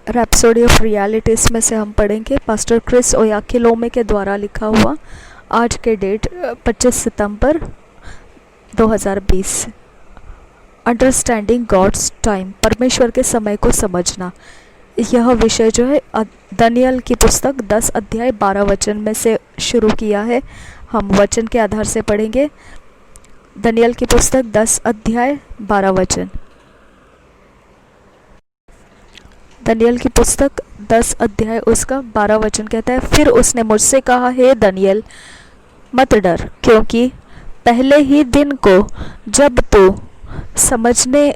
Rhapsody of realities में से हम पढ़ेंगे पास्टर क्रिस ओयाखिलोमे के द्वारा लिखा हुआ, आज के डेट 25 सितंबर 2020। अंडरस्टैंडिंग गॉड्स टाइम, परमेश्वर के समय को समझना। यह विषय जो है दानियल की पुस्तक 10 अध्याय 12 वचन में से शुरू किया है। हम वचन के आधार से पढ़ेंगे। दानियल की पुस्तक 10 अध्याय 12 वचन। दानियल की पुस्तक 10 अध्याय उसका 12 वचन कहता है, फिर उसने मुझसे कहा, हे दानियल, मत डर, क्योंकि पहले ही दिन को जब तू समझने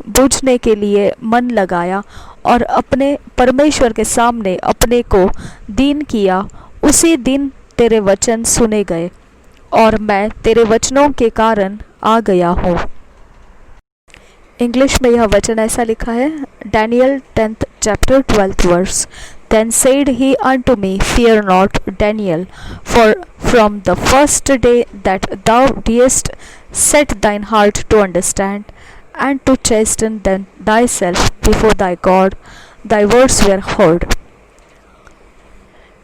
बूझने के लिए मन लगाया और अपने परमेश्वर के सामने अपने को दीन किया, उसी दिन तेरे वचन सुने गए और मैं तेरे वचनों के कारण आ गया हूँ। इंग्लिश में यह वचन ऐसा लिखा है, Daniel 10th chapter 12th verse. Then said he unto me, Fear not, Daniel, for from the first day that thou didst set thine heart to understand and to chasten thyself before thy God, thy words were heard.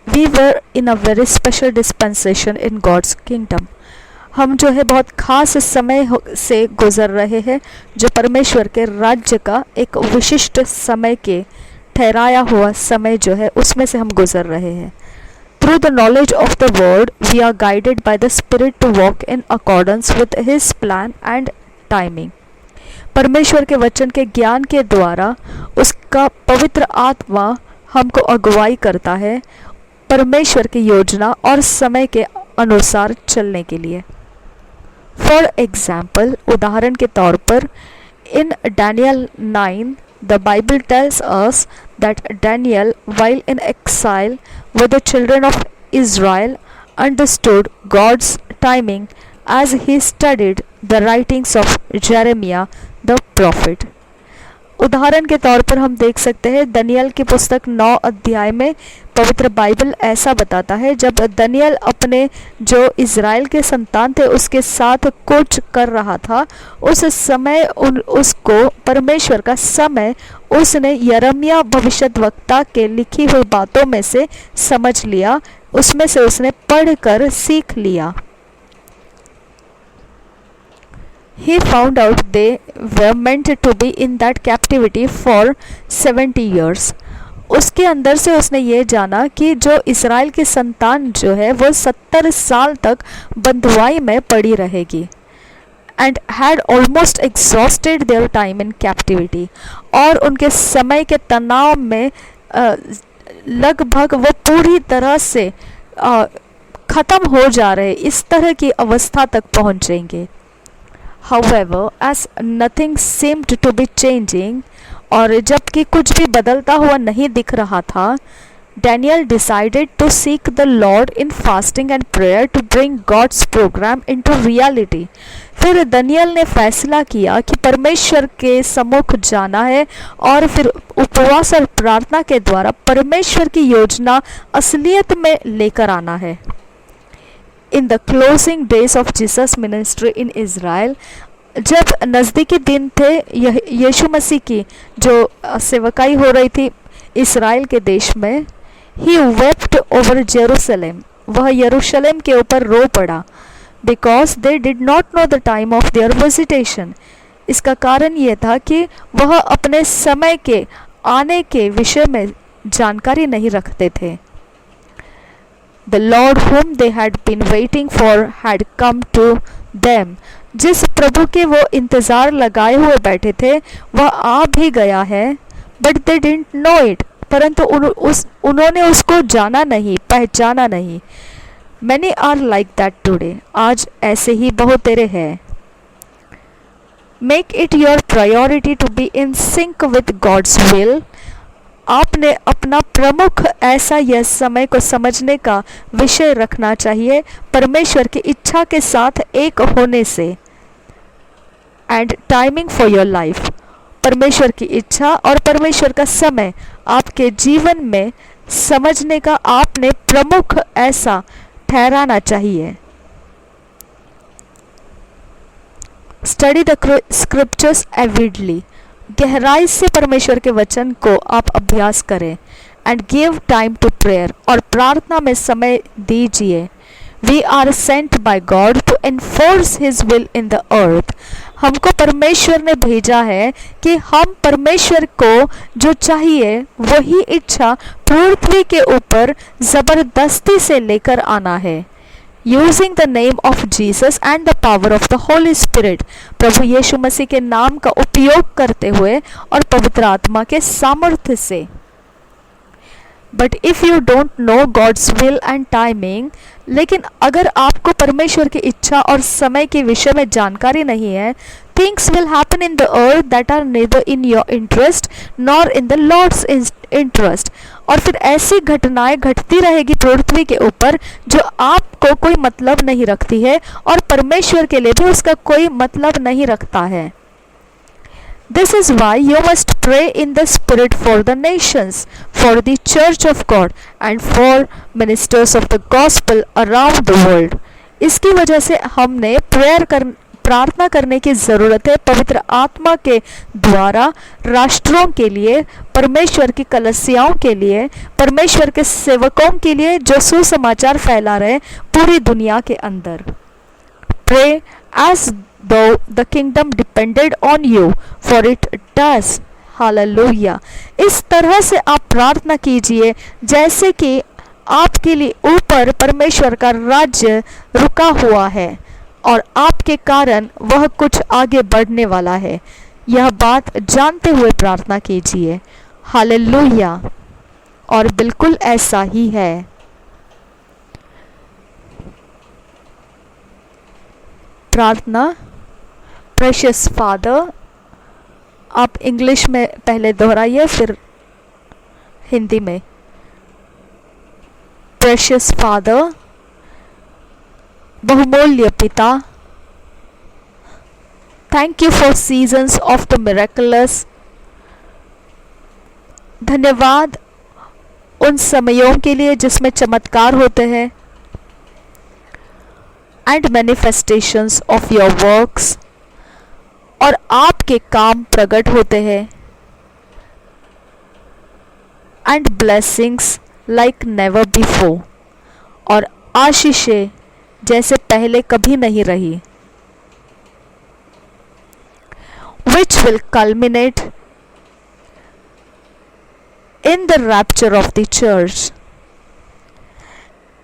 We were in a very special dispensation in God's kingdom. हम जो है बहुत ख़ास समय से गुज़र रहे हैं, जो परमेश्वर के राज्य का एक विशिष्ट समय के ठहराया हुआ समय जो है उसमें से हम गुज़र रहे हैं। Through the knowledge of the word we are guided by the spirit to walk in accordance with his plan and timing. परमेश्वर के वचन के ज्ञान के द्वारा उसका पवित्र आत्मा हमको अगुवाई करता है परमेश्वर की योजना और समय के अनुसार चलने के लिए। फॉर एग्जाम्पल, उदाहरण के तौर पर, इन Daniel 9 the Bible tells us that Daniel, while in exile with the children of Israel, understood God's timing as he studied the writings of Jeremiah the prophet. उदाहरण के तौर पर हम देख सकते हैं दानियल की पुस्तक 9 अध्याय में पवित्र बाइबल ऐसा बताता है, जब दानियल अपने जो इज़राइल के संतान थे उसके साथ कूच कर रहा था, उस समय उसको परमेश्वर का समय उसने यिर्मयाह भविष्यद्वक्ता के लिखी हुई बातों में से समझ लिया, उसमें से उसने पढ़कर सीख लिया। He found out they were meant to be in that captivity for 70 years. उसके अंदर से उसने ये जाना कि जो इज़राइल की संतान जो है वो 70 साल तक बंधुआई में पड़ी रहेगी। And had almost exhausted their time in captivity. और उनके समय के तनाव में लगभग वो पूरी तरह से ख़त्म हो जा रहे, इस तरह की अवस्था तक पहुँचेंगे। However, as nothing seemed to be changing, और जबकि कुछ भी बदलता हुआ नहीं दिख रहा था, Daniel decided to seek the Lord in fasting and prayer to bring God's program into reality. फिर दानियल ने फैसला किया कि परमेश्वर के सम्मुख जाना है और फिर उपवास और प्रार्थना के द्वारा परमेश्वर की योजना असलियत में लेकर आना है। In the closing days of Jesus ministry in Israel, जब नज़दीकी दिन थे यीशु मसीह की जो सेवकाई हो रही थी इस्राएल के देश में, he wept over Jerusalem, वह यरूशलेम के ऊपर रो पड़ा, because they did not know the time of their visitation. इसका कारण ये था कि वह अपने समय के आने के विषय में जानकारी नहीं रखते थे। The Lord whom they had been waiting for had come to them. जिस प्रभु के वो इंतज़ार लगाए हुए बैठे थे वह आ भी गया है, but they didn't know it. परंतु उन्होंने उसको जाना नहीं, पहचाना नहीं। Many are like that today. आज ऐसे ही बहुत तेरे हैं। Make it your priority to be in sync with God's will. आपने अपना प्रमुख ऐसा यह समय को समझने का विषय रखना चाहिए परमेश्वर की इच्छा के साथ एक होने से। And timing for your life, परमेश्वर की इच्छा और परमेश्वर का समय आपके जीवन में समझने का आपने प्रमुख ऐसा ठहराना चाहिए। स्टडी द स्क्रिप्चर्स एविडली, गहराई से परमेश्वर के वचन को आप अभ्यास करें। And give time to prayer, और प्रार्थना में समय दीजिए। We are sent by God to enforce his will in the earth. हमको परमेश्वर ने भेजा है कि हम परमेश्वर को जो चाहिए वही इच्छा पृथ्वी के ऊपर ज़बरदस्ती से लेकर आना है। Using the name of Jesus and the power of the Holy Spirit, प्रभु यीशु मसीह के नाम का उपयोग करते हुए और पवित्र आत्मा के सामर्थ्य से। But if you don't know God's will and timing, लेकिन अगर आपको परमेश्वर की इच्छा और समय के विषय में जानकारी नहीं है, things will happen in the earth that are neither in your interest nor in the Lord's interest, और फिर ऐसी घटनाएं घटती रहेगी पृथ्वी के ऊपर जो आपको कोई मतलब नहीं रखती है और परमेश्वर के लिए भी उसका कोई मतलब नहीं रखता है। This is why you must pray in the Spirit for the nations, for the Church of God, and for ministers of the gospel around the world. इसकी वजह से हमने प्रार्थना करने की ज़रूरत है पवित्र आत्मा के द्वारा राष्ट्रों के लिए, परमेश्वर की कलीसियाओं के लिए, परमेश्वर के सेवकों के लिए जो सुसमाचार फैला रहे पूरी दुनिया के अंदर। Pray as though the kingdom depended on you, for it does. Hallelujah. इस तरह से आप प्रार्थना कीजिए जैसे कि आपके लिए ऊपर परमेश्वर का राज्य रुका हुआ है और आपके कारण वह कुछ आगे बढ़ने वाला है। यह बात जानते हुए प्रार्थना कीजिए। हालेलुया। और बिल्कुल ऐसा ही है। प्रार्थना। प्रेशियस फादर, आप इंग्लिश में पहले दोहराइए फिर हिंदी में। प्रेशियस फादर, बहुमूल्य पिता, thank you for seasons of the miracles. धन्यवाद उन समयों के लिए जिसमें चमत्कार होते हैं, and manifestations of your works, और आपके काम प्रकट होते हैं, and blessings like never before, और आशीषें जैसे पहले कभी नहीं रही, which will culminate in the rapture of the church।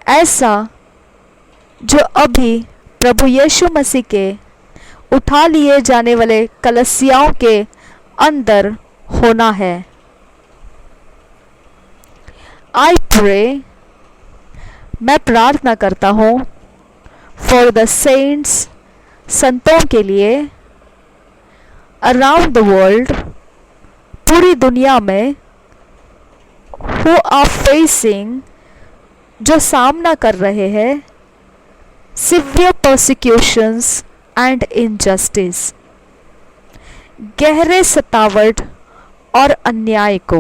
ऐसा जो अभी प्रभु यीशु मसीह के उठा लिए जाने वाले कलीसियाओं के अंदर होना है। I pray, मैं प्रार्थना करता हूँ for the saints, संतों के लिए, around the world, पूरी दुनिया में, who are facing, जो सामना कर रहे हैं severe persecutions and injustice, गहरे सतावट और अन्याय को,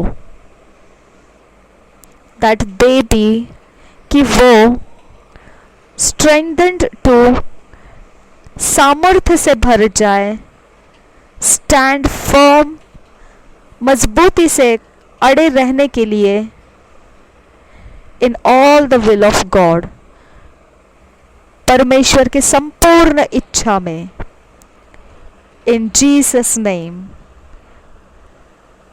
that they be, कि वो strengthened to, सामर्थ्य से भर जाए, stand firm, मजबूती से अड़े रहने के लिए, in all the will of God, परमेश्वर की संपूर्ण इच्छा में, इन जीसस नेम,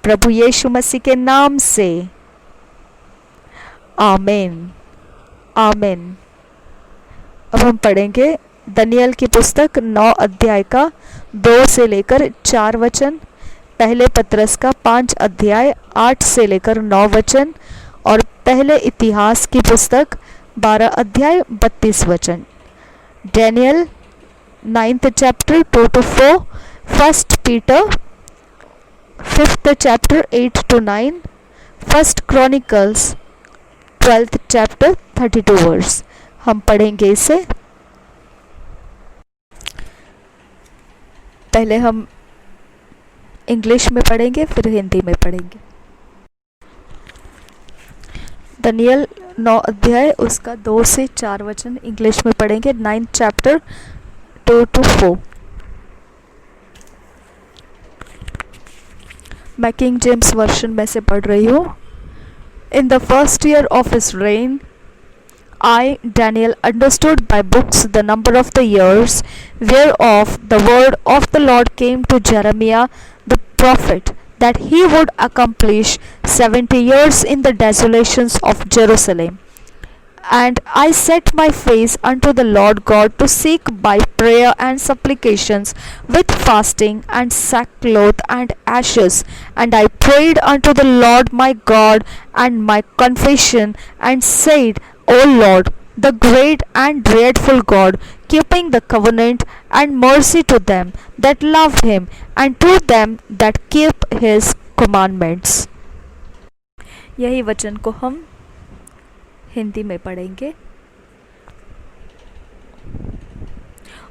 प्रभु यीशु मसीह के नाम से, आमीन आमीन। अब हम पढ़ेंगे दनियल की पुस्तक 9 अध्याय का 2 से लेकर 4 वचन, पहले पत्रस का 5 अध्याय 8 से लेकर 9 वचन, और पहले इतिहास की पुस्तक 12 अध्याय 32 वचन। Daniel 9th chapter 2 to 4, 1 Peter 5th chapter 8 to 9, 1 Chronicles 12th chapter 32 verse। हम पढ़ेंगे इसे। पहले हम इंग्लिश में पढ़ेंगे फिर हिंदी में पढ़ेंगे। दनियल 9 अध्याय उसका 2 से 4 वचन इंग्लिश में पढ़ेंगे। 9th chapter 2 to 4। मैं किंग जेम्स वर्शन में से पढ़ रही हूँ। In the first year of his reign, I, Daniel, understood by books the number of the years whereof the word of the Lord came to Jeremiah the prophet, that he would accomplish 70 years in the desolations of Jerusalem. And I set my face unto the Lord God to seek by prayer and supplications with fasting and sackcloth and ashes. And I prayed unto the Lord my God and my confession, and said, O Lord, the great and dreadful God, keeping the covenant and mercy to them that love him, and to them that keep his commandments. यही वचन को हम हिंदी में पढ़ेंगे।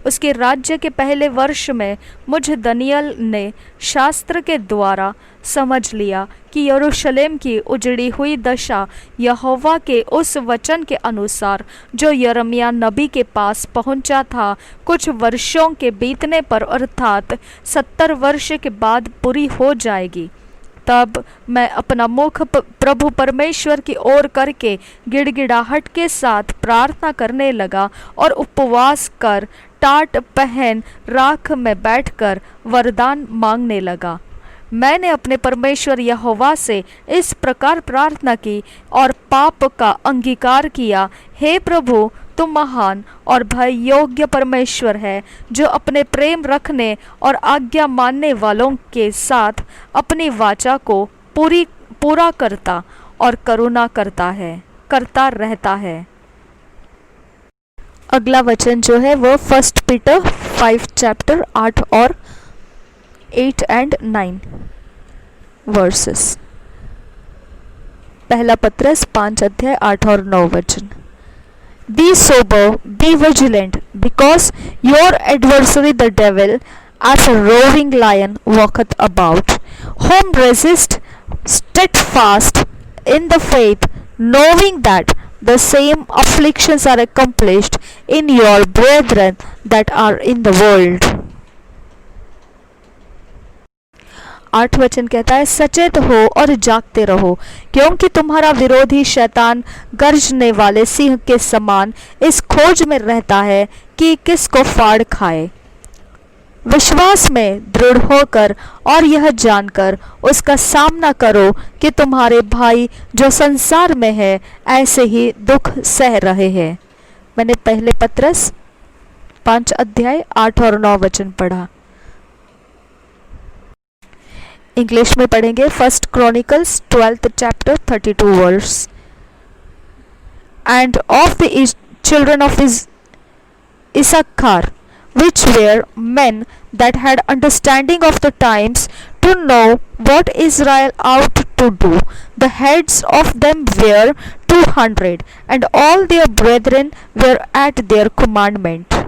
उसके राज्य के पहले वर्ष में मुझ दनियल ने शास्त्र के द्वारा समझ लिया कि यरूशलेम की उजड़ी हुई दशा यहोवा के उस वचन के अनुसार जो यिर्मयाह नबी के पास पहुंचा था, कुछ वर्षों के बीतने पर अर्थात 70 वर्ष के बाद पूरी हो जाएगी। तब मैं अपना मुख प्रभु परमेश्वर की ओर करके गिड़गिड़ाहट के साथ प्रार्थना करने लगा और उपवास कर टाट पहन राख में बैठकर वरदान मांगने लगा। मैंने अपने परमेश्वर यहोवा से इस प्रकार प्रार्थना की और पाप का अंगीकार किया, हे प्रभु, तुम महान और भय योग्य परमेश्वर है, जो अपने प्रेम रखने और आज्ञा मानने वालों के साथ अपनी वाचा को पूरा करता और करुणा करता रहता है। अगला वचन जो है वो 1 पीटर 5 चैप्टर 8 और 8 and 9 वर्सेस। पहला पत्रस 5 अध्याय 8 और 9 वचन। Be sober, be vigilant, because your adversary the devil, as a roaring lion, walketh about, whom resist steadfast in the faith, knowing that the same afflictions are accomplished in your brethren that are in the world. 8 वचन कहता है, सचेत हो और जागते रहो, क्योंकि तुम्हारा विरोधी शैतान गर्जने वाले सिंह के समान इस खोज में रहता है कि किसको फाड़ खाए। विश्वास में दृढ़ होकर और यह जानकर उसका सामना करो कि तुम्हारे भाई जो संसार में है ऐसे ही दुख सह रहे हैं। मैंने पहले पत्रस 5 अध्याय 8 और 9 वचन पढ़ा। इंग्लिश में पढ़ेंगे। 1 Chronicles 12th chapter 32 verse। And of the children of Issachar, which were men that had understanding of the times, to know what Israel ought to do, the heads of them were 200, and all their brethren were at their commandment।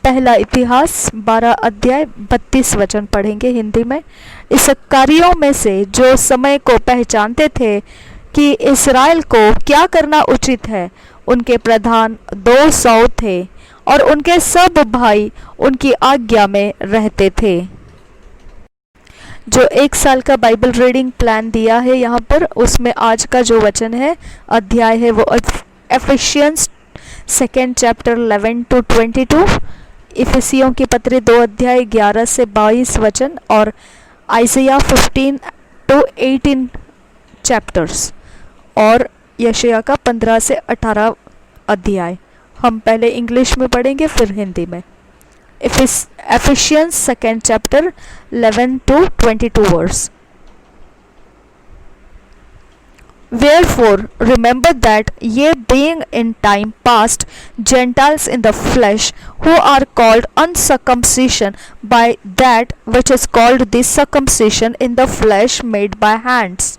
पहला इतिहास 12 अध्याय 32 वचन पढ़ेंगे हिंदी में। इस्साकारियों में से जो समय को पहचानते थे कि इस्राएल को क्या करना उचित है, उनके प्रधान 200 थे और उनके सब भाई उनकी आज्ञा में रहते थे। जो 1 साल का बाइबल रीडिंग प्लान दिया है यहाँ पर, उसमें आज का जो वचन है अध्याय है वो एफिशियंस 2nd chapter 11 to 22, इफिसियों की पत्री 2 अध्याय 11 से 22 वचन, और आइज़िया 15 to 18 चैप्टर्स, और यशायाह का 15 से 18 अध्याय। हम पहले इंग्लिश में पढ़ेंगे फिर हिंदी में। Efficiency 2nd chapter 11 to 22 verse। Wherefore remember that ye being in time past Gentiles in the flesh, who are called uncircumcision by that which is called the circumcision in the flesh made by hands,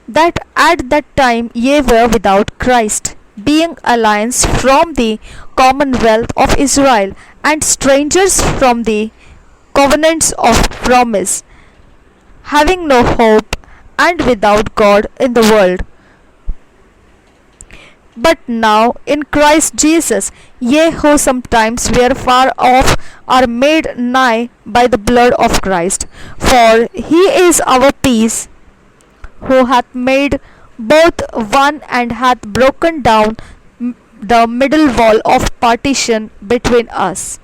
that at that time ye were without Christ, being aliens from the commonwealth of Israel, and strangers from the covenants of promise, having no hope and without God in the world। But now in Christ Jesus, ye who sometimes were far off are made nigh by the blood of Christ. For he is our peace, who hath made both one and hath broken down the middle wall of partition between us,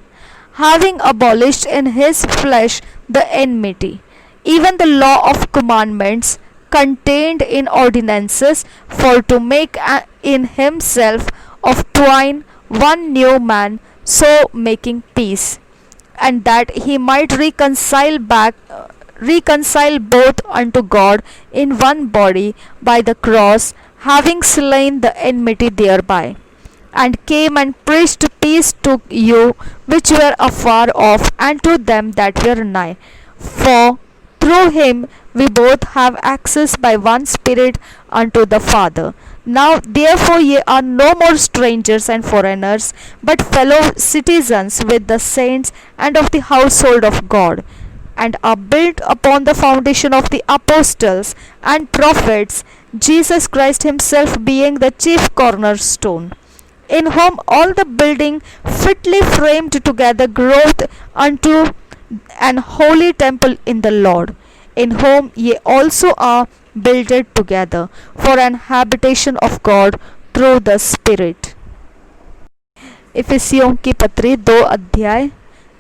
having abolished in his flesh the enmity, even the law of commandments contained in ordinances, for to make in himself of twain one new man, so making peace, and that he might reconcile both unto God in one body by the cross, having slain the enmity thereby, and came and preached peace to you which were afar off, and to them that were nigh. For through him we both have access by one Spirit unto the Father. Now therefore ye are no more strangers and foreigners, but fellow citizens with the saints and of the household of God, and are built upon the foundation of the apostles and prophets, Jesus Christ himself being the chief cornerstone, in whom all the building fitly framed together groweth unto an holy temple in the Lord, in whom ye also are builded together for an habitation of God through the Spirit. इफिसियों की पत्री 2 अध्याय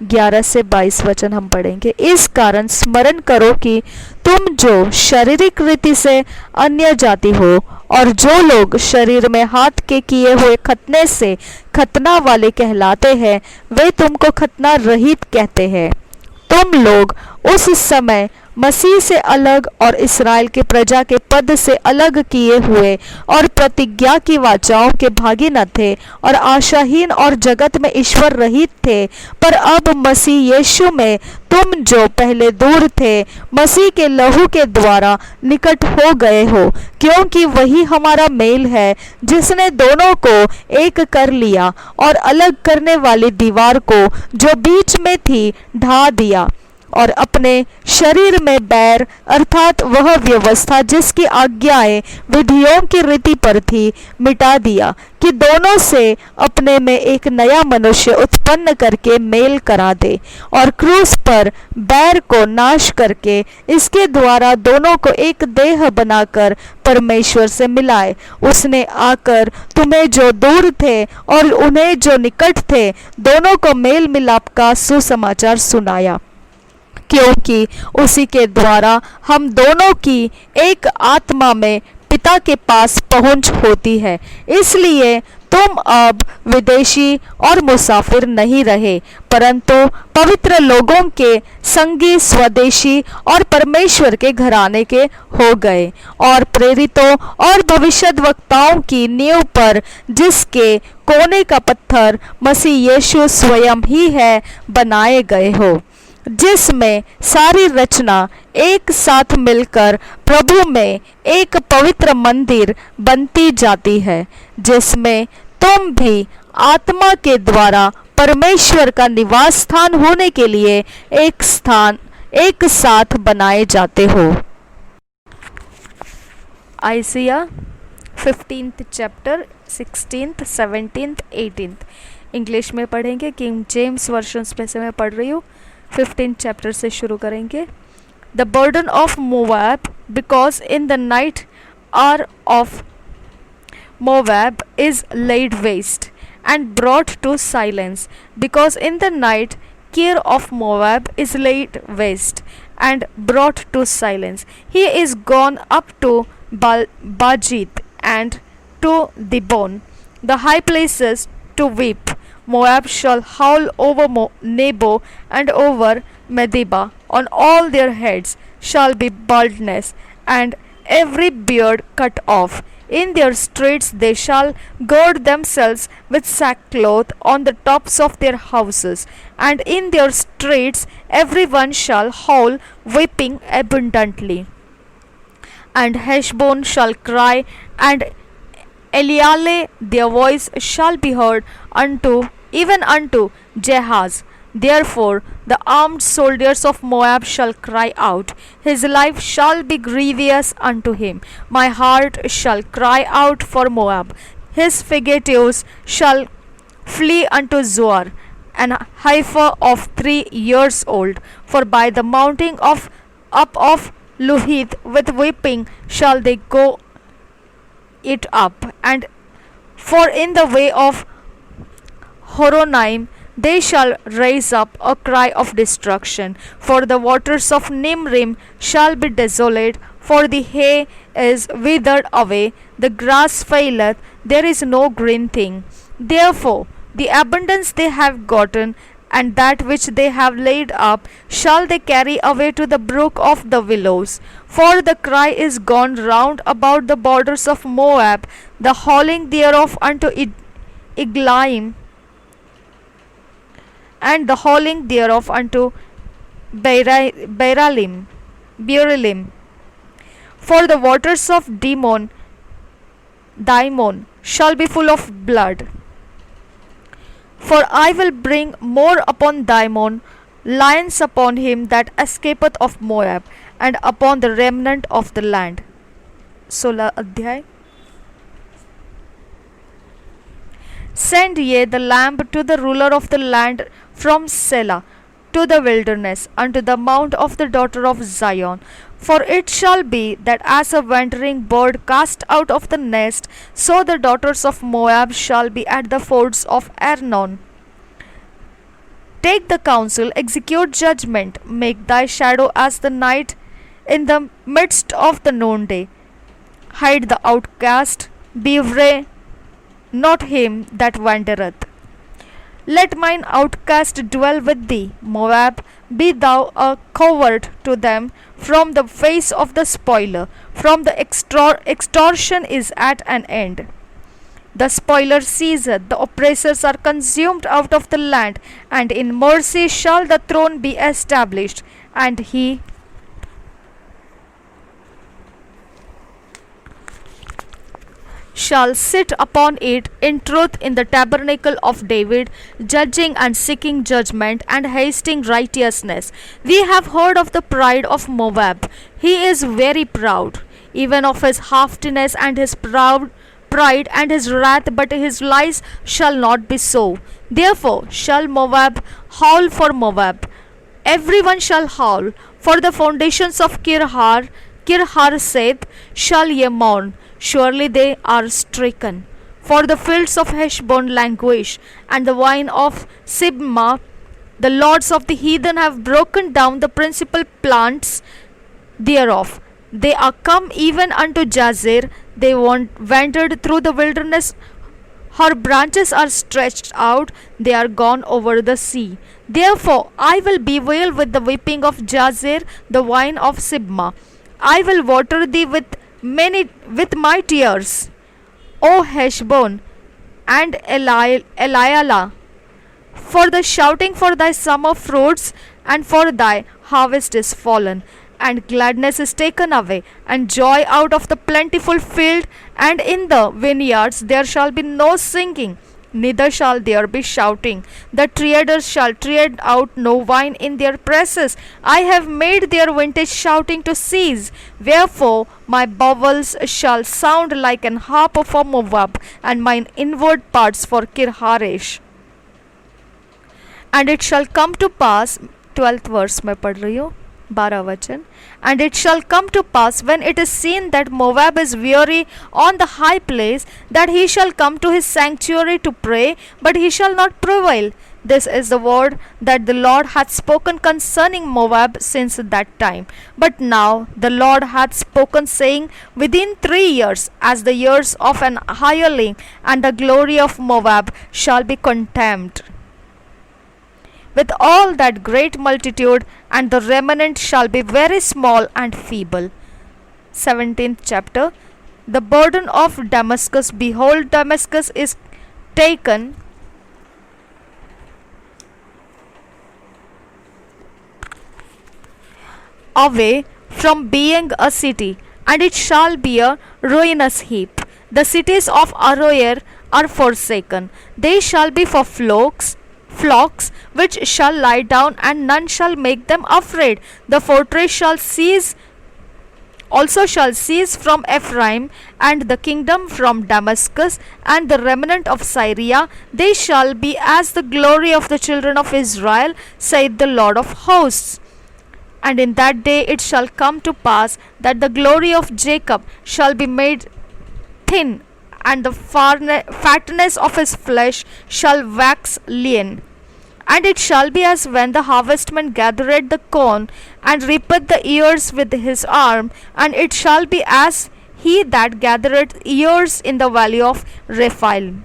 11 से 22 वचन हम पढ़ेंगे। इस कारण स्मरण करो कि तुम जो शारीरिक रीति से अन्य जाति हो, और जो लोग शरीर में हाथ के किए हुए खतने से खतना वाले कहलाते हैं, वे तुमको खतना रहित कहते हैं। तुम लोग उस समय मसीह से अलग और इसराइल के प्रजा के पद से अलग किए हुए और प्रतिज्ञा की वाचाओं के भागी न थे, और आशाहीन और जगत में ईश्वर रहित थे। पर अब मसीह यीशु में तुम जो पहले दूर थे, मसीह के लहू के द्वारा निकट हो गए हो, क्योंकि वही हमारा मेल है, जिसने दोनों को एक कर लिया और अलग करने वाली दीवार को जो बीच में थी ढा दिया, और अपने शरीर में बैर अर्थात वह व्यवस्था जिसकी आज्ञाएं विधियों की रीति पर थी मिटा दिया, कि दोनों से अपने में एक नया मनुष्य उत्पन्न करके मेल करा दे, और क्रूस पर बैर को नाश करके इसके द्वारा दोनों को एक देह बनाकर परमेश्वर से मिलाए। उसने आकर तुम्हें जो दूर थे और उन्हें जो निकट थे, दोनों को मेल मिलाप का सुसमाचार सुनाया, क्योंकि उसी के द्वारा हम दोनों की एक आत्मा में पिता के पास पहुंच होती है। इसलिए तुम अब विदेशी और मुसाफिर नहीं रहे, परंतु पवित्र लोगों के संगी, स्वदेशी और परमेश्वर के घराने के हो गए, और प्रेरितों और भविष्यद्वक्ताओं की नींव पर, जिसके कोने का पत्थर मसीह यीशु स्वयं ही है, बनाए गए हो, जिसमें सारी रचना एक साथ मिलकर प्रभु में एक पवित्र मंदिर बनती जाती है, जिसमें तुम भी आत्मा के द्वारा परमेश्वर का निवास स्थान होने के लिए एक साथ बनाए जाते हो। Isaiah 15th chapter 16th 17th 18th English में पढ़ेंगे। किंग जेम्स वर्जन में से मैं पढ़ रही हूँ। 15th चैप्टर से शुरू करेंगे। The burden of Moab, because in the night Ar of Moab is laid waste and brought to silence, because in the night care of Moab is laid waste and brought to silence. He is gone up to Bajit and to Dibon, the high places, to weep. Moab shall howl over Nebo and over Medeba. On all their heads shall be baldness, and every beard cut off. In their streets they shall gird themselves with sackcloth on the tops of their houses, and in their streets every one shall howl, weeping abundantly. And Heshbon shall cry, and Eliale their voice shall be heard even unto Jahaz. Therefore the armed soldiers of Moab shall cry out, his life shall be grievous unto him. My heart shall cry out for Moab, his fugitives shall flee unto Zoar, an heifer of 3 years old. For by the mounting of up of Luhith with weeping shall they go it up, and for in the way of Horonaim they shall raise up a cry of destruction. For the waters of Nimrim shall be desolate, for the hay is withered away, the grass faileth, there is no green thing. Therefore the abundance they have gotten, and that which they have laid up, shall they carry away to the brook of the willows. For the cry is gone round about the borders of Moab, the hauling thereof unto Eglaim, and the hauling thereof unto Beeralim. For the waters of Dimon shall be full of blood. For I will bring more upon Dimon, lions upon him that escapeth of Moab, and upon the remnant of the land. 16 अध्याय. Send ye the lamb to the ruler of the land from Selah to the wilderness, unto the mount of the daughter of Zion. For it shall be that as a wandering bird cast out of the nest, so the daughters of Moab shall be at the fords of Arnon. Take the counsel, execute judgment, make thy shadow as the night in the midst of the noonday. Hide the outcast, bewray not him that wandereth. Let mine outcast dwell with thee, Moab, be thou a covert to them from the face of the spoiler, from the extortion is at an end. The spoiler ceaseth, the oppressors are consumed out of the land, and in mercy shall the throne be established, and he shall sit upon it in truth in the tabernacle of David, judging and seeking judgment and hasting righteousness. We have heard of the pride of Moab. He is very proud, even of his haughtiness and his pride and his wrath, but his lies shall not be so. Therefore shall Moab howl for Moab. Everyone shall howl. For the foundations of Kirhareseth shall ye mourn. Surely they are stricken. For the fields of Heshbon languish, and the wine of Sibmah. The lords of the heathen have broken down the principal plants thereof. They are come even unto Jazer. They wandered through the wilderness. Her branches are stretched out. They are gone over the sea. Therefore I will bewail with the weeping of Jazer, the wine of Sibmah. I will water thee with my tears, O Heshbon and Elialah. For the shouting for thy summer fruits and for thy harvest is fallen, and gladness is taken away, and joy out of the plentiful field, and in the vineyards there shall be no singing, neither shall there be shouting. The treaders shall tread out no wine in their presses. I have made their vintage shouting to cease. Wherefore my bowels shall sound like an harp for Moab, and mine inward parts for Kirharesh. And it shall come to pass, 12th verse मैं पढ़ रही हूँ, 12 वचन. And it shall come to pass, when it is seen that Moab is weary on the high place, that he shall come to his sanctuary to pray, but he shall not prevail. This is the word that the Lord hath spoken concerning Moab since that time. But now the Lord hath spoken, saying, within 3 years, as the years of an hireling, and the glory of Moab shall be contemned with all that great multitude, and the remnant shall be very small and feeble. 17th chapter. The burden of Damascus. Behold, Damascus is taken away from being a city, and it shall be a ruinous heap. The cities of Aroer are forsaken. They shall be for flocks which shall lie down, and none shall make them afraid. The fortress shall cease also shall cease from Ephraim, and the kingdom from Damascus, and the remnant of Syria. They shall be as the glory of the children of Israel, saith the Lord of hosts. And in that day it shall come to pass that the glory of Jacob shall be made thin, and the fatness of his flesh shall wax lean. And it shall be as when the harvestman gathereth the corn, and reapeth the ears with his arm, and it shall be as he that gathereth ears in the valley of Rephaim.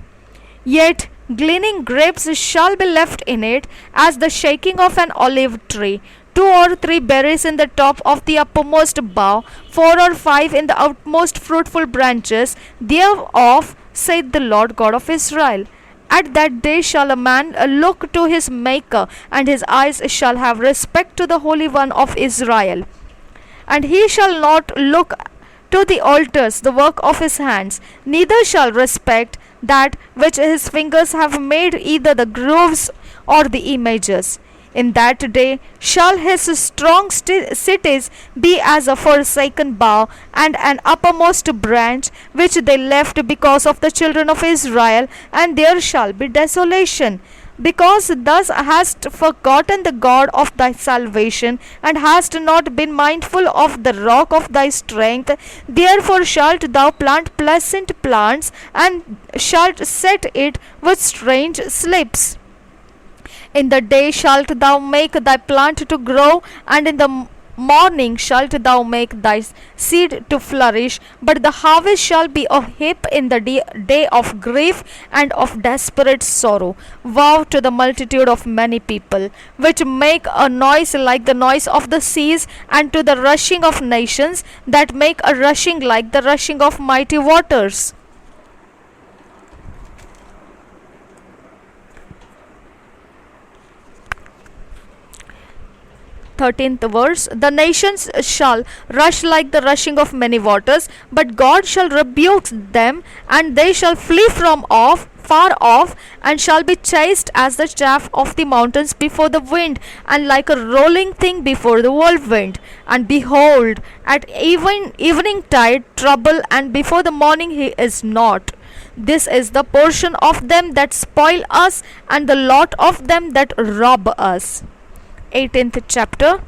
Yet gleaning grapes shall be left in it, as the shaking of an olive tree. 2 or 3 berries in the top of the uppermost bough, 4 or 5 in the outmost fruitful branches thereof, saith the Lord God of Israel. At that day shall a man look to his Maker, and his eyes shall have respect to the Holy One of Israel. And he shall not look to the altars, the work of his hands, neither shall respect that which his fingers have made, either the groves or the images. In that day shall his strong cities be as a forsaken bough, and an uppermost branch which they left because of the children of Israel, and there shall be desolation. Because thus hast forgotten the God of thy salvation, and hast not been mindful of the rock of thy strength, therefore shalt thou plant pleasant plants, and shalt set it with strange slips. In the day shalt thou make thy plant to grow, and in the morning shalt thou make thy seed to flourish. But the harvest shall be a heap in the day of grief and of desperate sorrow. Woe to the multitude of many people, which make a noise like the noise of the seas, and to the rushing of nations, that make a rushing like the rushing of mighty waters. 13th verse, the nations shall rush like the rushing of many waters, but God shall rebuke them, and they shall flee from far off, and shall be chased as the chaff of the mountains before the wind, and like a rolling thing before the whirlwind. And behold, at evening tide trouble, and before the morning he is not. This is the portion of them that spoil us, and the lot of them that rob us. 18th chapter.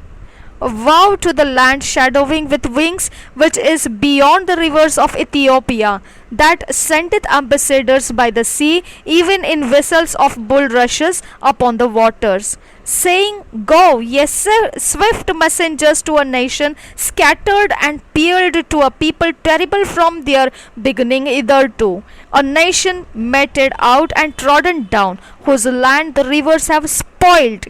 Woe to the land shadowing with wings, which is beyond the rivers of Ethiopia, that sendeth ambassadors by the sea, even in vessels of bulrushes upon the waters, saying, Go, yes, swift messengers to a nation scattered and peeled, to a people terrible from their beginning hitherto, a nation meted out and trodden down, whose land the rivers have spoiled.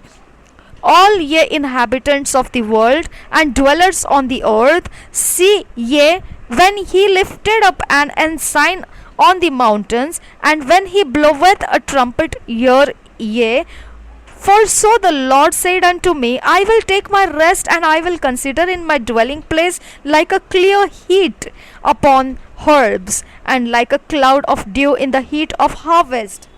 All ye inhabitants of the world, and dwellers on the earth, see ye, when he lifted up an ensign on the mountains, and when he bloweth a trumpet, hear ye. For so the Lord said unto me, I will take my rest, and I will consider in my dwelling place like a clear heat upon herbs, and like a cloud of dew in the heat of harvest.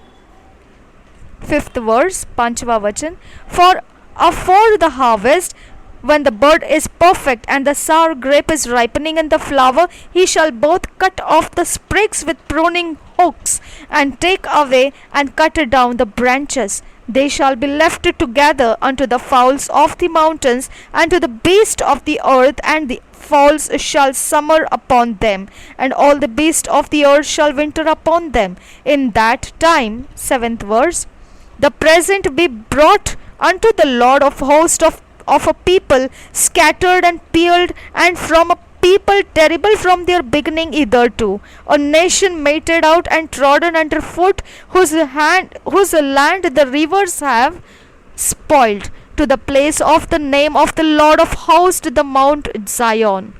5th verse, Panchva Vachan. For afore the harvest, when the bud is perfect, and the sour grape is ripening in the flower, he shall both cut off the sprigs with pruning hooks, and take away and cut down the branches. They shall be left together unto the fowls of the mountains, and to the beasts of the earth, and the fowls shall summer upon them, and all the beasts of the earth shall winter upon them. In that time, 7th verse, the present be brought unto the Lord of hosts of a people scattered and peeled, and from a people terrible from their beginning hitherto, a nation meted out and trodden under foot, whose land the rivers have spoiled, to the place of the name of the Lord of hosts, the Mount Zion.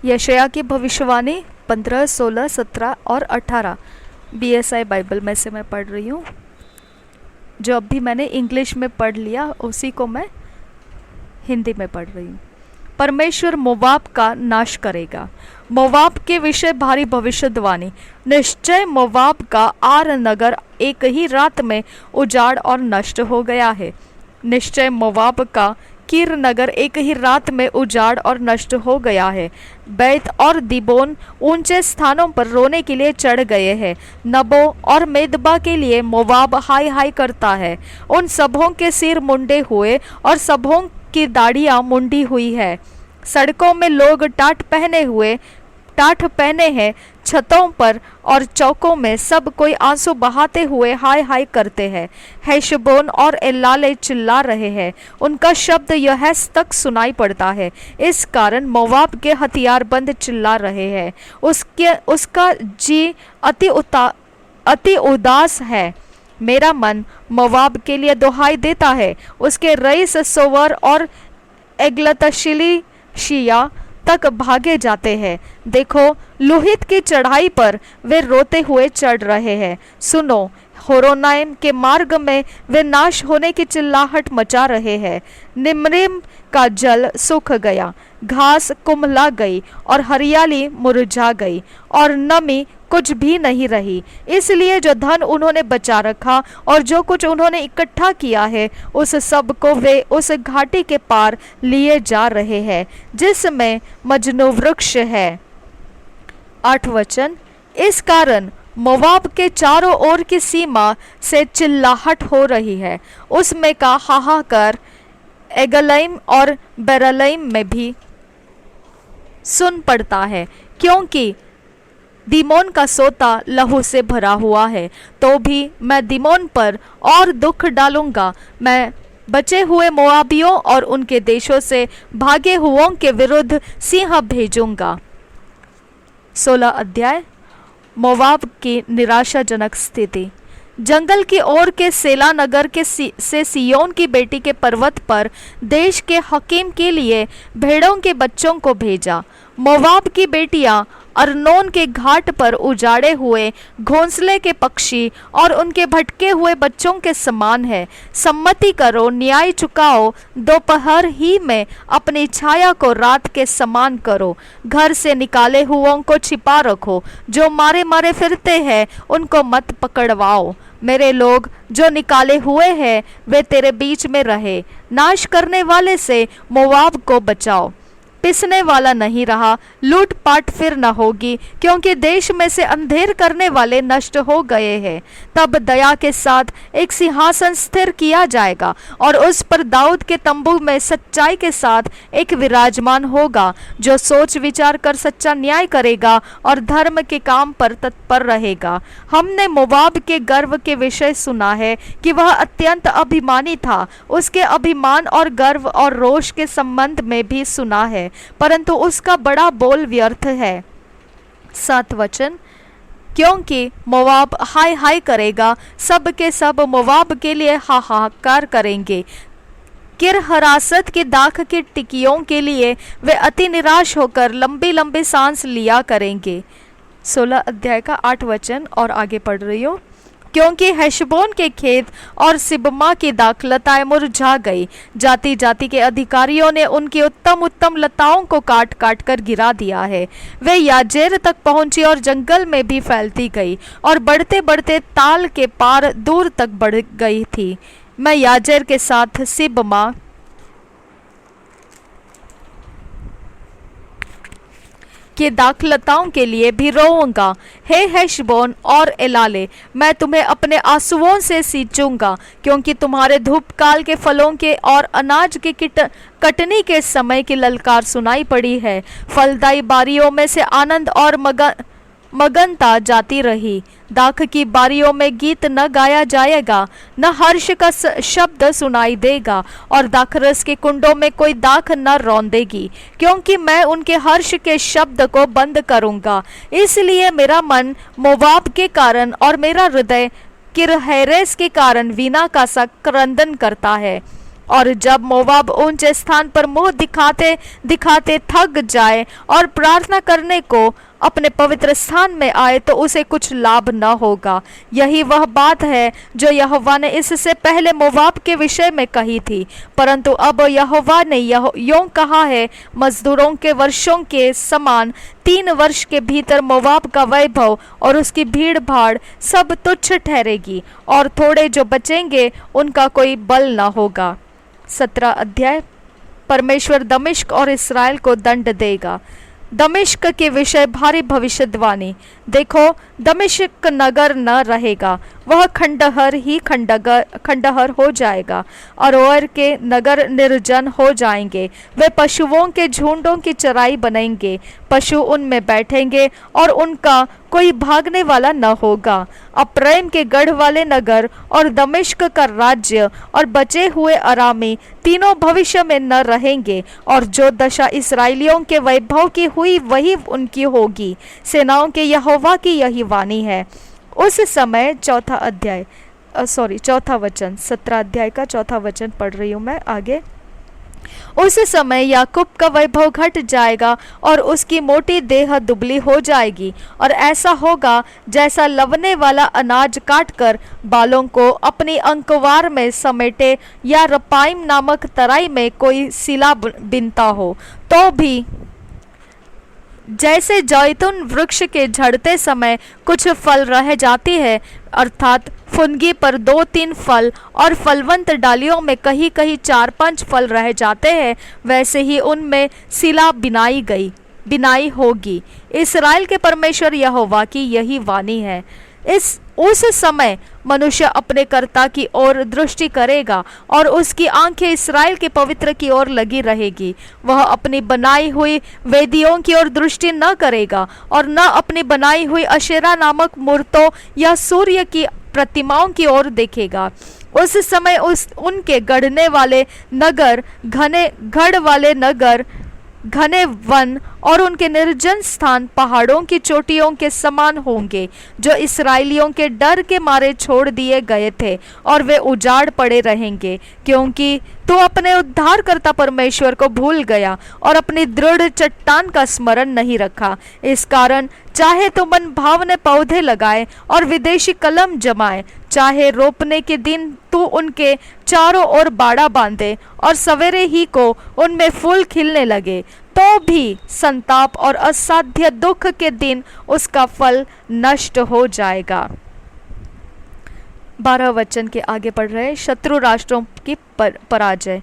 यशायाह की भविष्यवाणी 15, 16, 17 और 18 BSI Bible में से मैं पढ़ रही हूँ। जो अब भी मैंने इंग्लिश में पढ़ लिया उसी को मैं हिंदी में पढ़ रही हूँ। परमेश्वर मोवाब का नाश करेगा। मोवाब के विषय भारी भविष्यवाणी, निश्चय मोवाब का आर नगर एक ही रात में उजाड़ और नष्ट हो गया है। निश्चय मोवाब का कीर नगर एक ही रात में उजाड़ और नष्ट हो गया है। बैत और दीबोन ऊंचे स्थानों पर रोने के लिए चढ़ गए हैं। नबो और मेदबा के लिए मोवाब हाय हाय करता है। उन सबों के सिर मुंडे हुए और सबों की दाढ़ियां मुंडी हुई है। सड़कों में लोग टाट पहने हैं। छतों पर और चौकों में सब कोई आंसू बहाते हुए हाय हाय करते हैं। हेशबोन और एलाले चिल्ला रहे हैं, उनका शब्द यहस तक सुनाई पड़ता है। इस कारण मोवाब के हथियारबंद चिल्ला रहे हैं। उसका जी अति उदास है। मेरा मन मोवाब के लिए दुहाई देता है। उसके रईस सोवर और एग्लतशिलिशिया तक भागे जाते हैं। देखो, लुहित की चढ़ाई पर वे रोते हुए चढ़ रहे हैं। सुनो, होरोनाइम के मार्ग में वे नाश होने की चिल्लाहट मचा रहे हैं। निम्रिम का जल सूख गया, घास कुम्हला गई और हरियाली मुरझा गई और नमी कुछ भी नहीं रही। इसलिए जो धन उन्होंने बचा रखा और जो कुछ उन्होंने इकट्ठा किया है, उस सब को वे उस घाटी के पार लिए जा रहे हैं जिसमें मजनू वृक्ष है। 8 वचन, इस कारण मोवाब के चारों ओर की सीमा से चिल्लाहट हो रही है। उसमें का हाहाकार एगलैम और बेरलैम में भी सुन पड़ता है, क्योंकि दीमोन का सोता लहू से भरा हुआ है। तो भी मैं दीमोन पर और दुख डालूंगा। मैं बचे हुए मोआबियों और उनके देशों से भागे हुओं के विरुद्ध सिंह भेजूंगा। 16 अध्याय, मोवाब की निराशाजनक स्थिति। जंगल की ओर के सेला नगर के से सियोन की बेटी के पर्वत पर देश के हकीम के लिए भेड़ों के बच्चों को भेजा। मोवाब की बेटियां अर्नोन के घाट पर उजाड़े हुए घोंसले के पक्षी और उनके भटके हुए बच्चों के समान है। सम्मति करो, न्याय चुकाओ, दोपहर ही में अपनी छाया को रात के समान करो। घर से निकाले हुओं को छिपा रखो, जो मारे मारे फिरते हैं उनको मत पकड़वाओ। मेरे लोग जो निकाले हुए हैं वे तेरे बीच में रहे। नाश करने वाले से मोवाब को बचाओ। पिसने वाला नहीं रहा, लूटपाट फिर न होगी, क्योंकि देश में से अंधेर करने वाले नष्ट हो गए हैं। तब दया के साथ एक सिंहासन स्थिर किया जाएगा और उस पर दाऊद के तंबू में सच्चाई के साथ एक विराजमान होगा, जो सोच विचार कर सच्चा न्याय करेगा और धर्म के काम पर तत्पर रहेगा। हमने मोवाब के गर्व के विषय सुना है कि वह अत्यंत अभिमानी था। उसके अभिमान और गर्व और रोष के संबंध में भी सुना है, परंतु उसका बड़ा बोल व्यर्थ है। 7 वचन, क्योंकि मोवाब हाय हाय करेगा, सब के सब मोवाब के लिए हाहाकार करेंगे। किरहरासत की दाख की टिकियों के लिए वे अति निराश होकर लंबी लंबी सांस लिया करेंगे। 16 अध्याय का 8 वचन और आगे पढ़ रही हूँ। क्योंकि हेशबोन के खेत और सिबमा की दाखलताएं मुरझा गई। जाति जाति के अधिकारियों ने उनकी उत्तम उत्तम लताओं को काट काट कर गिरा दिया है। वे याजेर तक पहुंची और जंगल में भी फैलती गई और बढ़ते बढ़ते ताल के पार दूर तक बढ़ गई थी। मैं याजेर के साथ सिबमा के दाखलताओं के लिए भी रोऊंगा। हे हेशबोन और एलाले, मैं तुम्हें अपने आंसुओं से सींचूंगा, क्योंकि तुम्हारे धूपकाल के फलों के और अनाज के कटनी के समय की ललकार सुनाई पड़ी है। फलदायी बारियों में से आनंद और मगनता जाती रही। दाख की बारियों में गीत न गाया जाएगा, न हर्ष का शब्द सुनाई देगा, और दाखरस के कुंडों में कोई दाख न रौंदेगी, क्योंकि मैं उनके हर्ष के शब्द को बंद करूंगा। इसलिए मेरा मन मोवाब के कारण और मेरा हृदय किरहेरेस के कारण वीणा का सा क्रंदन करता है। और जब मोवाब ऊंचे स्थान पर मुंह दिखाते दिखाते थक जाए और प्रार्थना करने को अपने पवित्र स्थान में आए तो उसे कुछ लाभ न होगा। यही वह बात है जो यहोवा ने इससे पहले मोवाब के विषय में कही थी। परंतु अब यहोवा ने यों कहा है, मजदूरों के वर्षों के समान 3 वर्ष के भीतर मोवाब का वैभव और उसकी भीड़ भाड़ सब तुच्छ ठहरेगी, और थोड़े जो बचेंगे उनका कोई बल न होगा। 17 अध्याय। परमेश्वर दमिश्क और इस्राएल को दंड देगा। दमिश्क के विषय भारी भविष्यवाणी। देखो, दमिश्क नगर न रहेगा, वह खंडहर ही खंडहर हो जाएगा। अरोएर के नगर निर्जन हो जाएंगे, वे पशुओं के झुंडों की चराई बनेंगे, पशु उनमें बैठेंगे और उनका कोई भागने वाला न होगा। अप्रैम के गढ़ वाले नगर और दमिश्क का राज्य और बचे हुए अरामी तीनों भविष्य में न रहेंगे, और जो दशा इस्राएलियों के वैभव की हुई वही उनकी होगी। सेनाओं के यहोवा की यही वाणी है। उस समय चौथा वचन, 17 अध्याय का चौथा वचन पढ़ रही हूँ मैं आगे। उस समय याकूब का वैभव घट जाएगा और उसकी मोटी देह दुबली हो जाएगी, और ऐसा होगा जैसा लवने वाला अनाज काटकर बालों को अपनी अंकवार में समेटे या रपाइम नामक तराई में कोई सिला बिनता हो। तो भी जैसे जैतून वृक्ष के झड़ते समय कुछ फल रह जाती है, अर्थात फुनगी पर 2-3 फल और फलवंत डालियों में कहीं कहीं 4-5 फल रह जाते हैं, वैसे ही उनमें सिला बिनाई होगी। इस्राएल के परमेश्वर यहोवा की यही वाणी है। उस समय मनुष्य अपने कर्ता की ओर दृष्टि करेगा और उसकी आंखें इस्राएल के पवित्र की ओर लगी रहेगी। वह अपनी बनाई हुई वेदियों की ओर दृष्टि न करेगा और न अपनी बनाई हुई अशेरा नामक मूर्तों या सूर्य की प्रतिमाओं की ओर देखेगा। उस समय उनके गढ़ने वाले नगर, घने वन और उनके निर्जन स्थान पहाड़ों की चोटियों के समान होंगे, जो इस्राएलियों के डर के मारे छोड़ दिए गए थे, और वे उजाड़ पड़े रहेंगे, क्योंकि तू अपने उद्धारकर्ता परमेश्वर को भूल गया और अपनी दृढ़ चट्टान का स्मरण नहीं रखा। इस कारण चाहे तो मन भावने पौधे लगाए और विदेशी कलम जमाए, चाहे रोपने के दिन तू उनके चारों ओर बाड़ा बांधे और सवेरे ही को उनमें फूल खिलने लगे, तो भी संताप और असाध्य दुख के दिन उसका फल नष्ट हो जाएगा। 12 वचन के आगे पढ़ रहे। शत्रु राष्ट्रों की पराजय।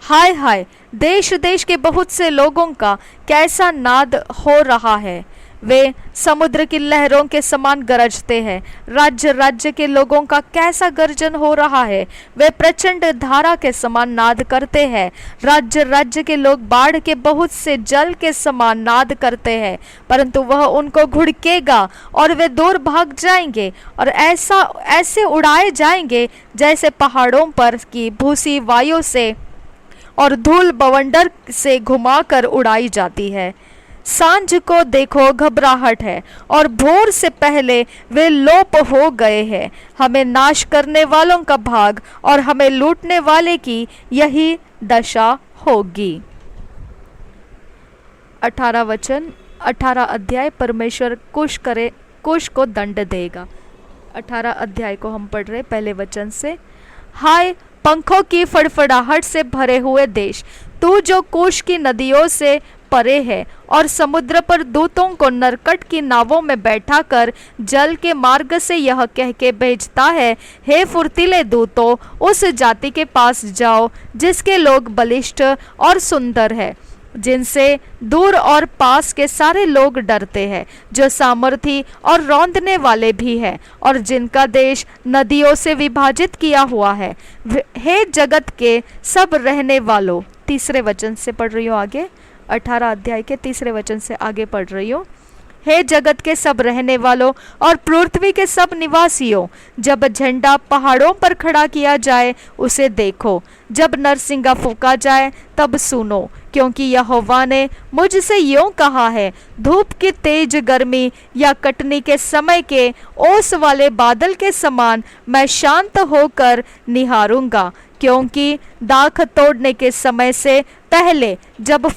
हाय हाय, देश देश के बहुत से लोगों का कैसा नाद हो रहा है। वे समुद्र की लहरों के समान गरजते हैं। राज्य राज्य के लोगों का कैसा गर्जन हो रहा है। वे प्रचंड धारा के समान नाद करते हैं। राज्य राज्य के लोग बाढ़ के बहुत से जल के समान नाद करते हैं, परंतु वह उनको घुड़केगा और वे दूर भाग जाएंगे और ऐसे उड़ाए जाएंगे जैसे पहाड़ों पर की भूसी वायु से और धूल बवंडर से घुमाकर उड़ाई जाती है। सांझ को देखो घबराहट है और भोर से पहले वे लोप हो गए हैं। हमें नाश करने वालों का भाग और हमें लूटने वाले की यही दशा होगी। 18 वचन, 18 अध्याय। परमेश्वर कुश को दंड देगा। 18 अध्याय को हम पढ़ रहे पहले वचन से। हाय पंखों की फड़फड़ाहट से भरे हुए देश, तू जो कुश की नदियों से परे है और समुद्र पर दूतों को नरकट की नावों में बैठा कर जल के मार्ग से यह कह के भेजता है, हे फुर्तीले दूतों, उस जाति के पास जाओ जिसके लोग बलिष्ठ और सुंदर है, जिनसे दूर और पास के सारे लोग डरते हैं, जो सामर्थी और रौंदने वाले भी है और जिनका देश नदियों से विभाजित किया हुआ है। हे जगत के सब रहने वालों, तीसरे वचन से पढ़ रही हूँ आगे, 18 अध्याय के तीसरे वचन से आगे पढ़ रही हूँ। हे जगत के सब रहने वालों और पृथ्वी के सब निवासियों, जब झंडा पहाड़ों पर खड़ा किया जाए उसे देखो, जब नरसिंगा फूंका जाए तब सुनो, क्योंकि यहोवा ने मुझसे यूं कहा है, धूप की तेज गर्मी या कटनी के समय के ओस वाले बादल के समान मैं शांत होकर निहारूंगा, क्योंकि दाख तोड़ने के समय से पहले जब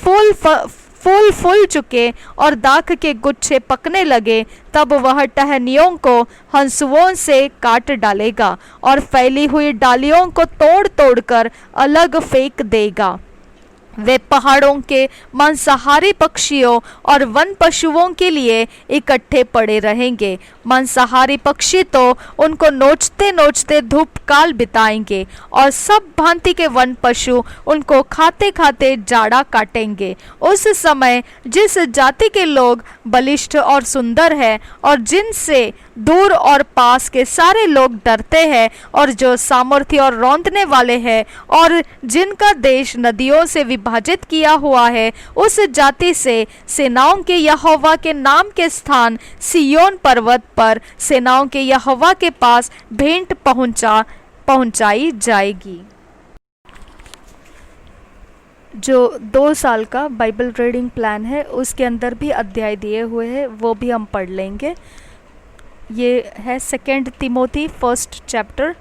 फूल फूल चुके और दाख के गुच्छे पकने लगे, तब वह टहनियों को हंसुओं से काट डालेगा और फैली हुई डालियों को तोड़ तोड़ कर अलग फेंक देगा। वे पहाड़ों के मांसाहारी पक्षियों और वन पशुओं के लिए इकट्ठे पड़े रहेंगे। मांसाहारी पक्षी तो उनको नोचते नोचते धूपकाल बिताएंगे और सब भांति के वन पशु उनको खाते खाते जाड़ा काटेंगे। उस समय जिस जाति के लोग बलिष्ठ और सुंदर हैं और जिनसे दूर और पास के सारे लोग डरते हैं और जो सामर्थ्य और रौंदने वाले हैं और जिनका देश नदियों से विभाजित किया हुआ है, उस जाति से सेनाओं के यहोवा के नाम के स्थान सिय्योन पर्वत पर सेनाओं के यहोवा के पास भेंट पहुंचाई जाएगी। जो 2 साल का बाइबल रीडिंग प्लान है उसके अंदर भी अध्याय दिए हुए हैं, वो भी हम पढ़ लेंगे। ये है 2 Timothy 1 chapter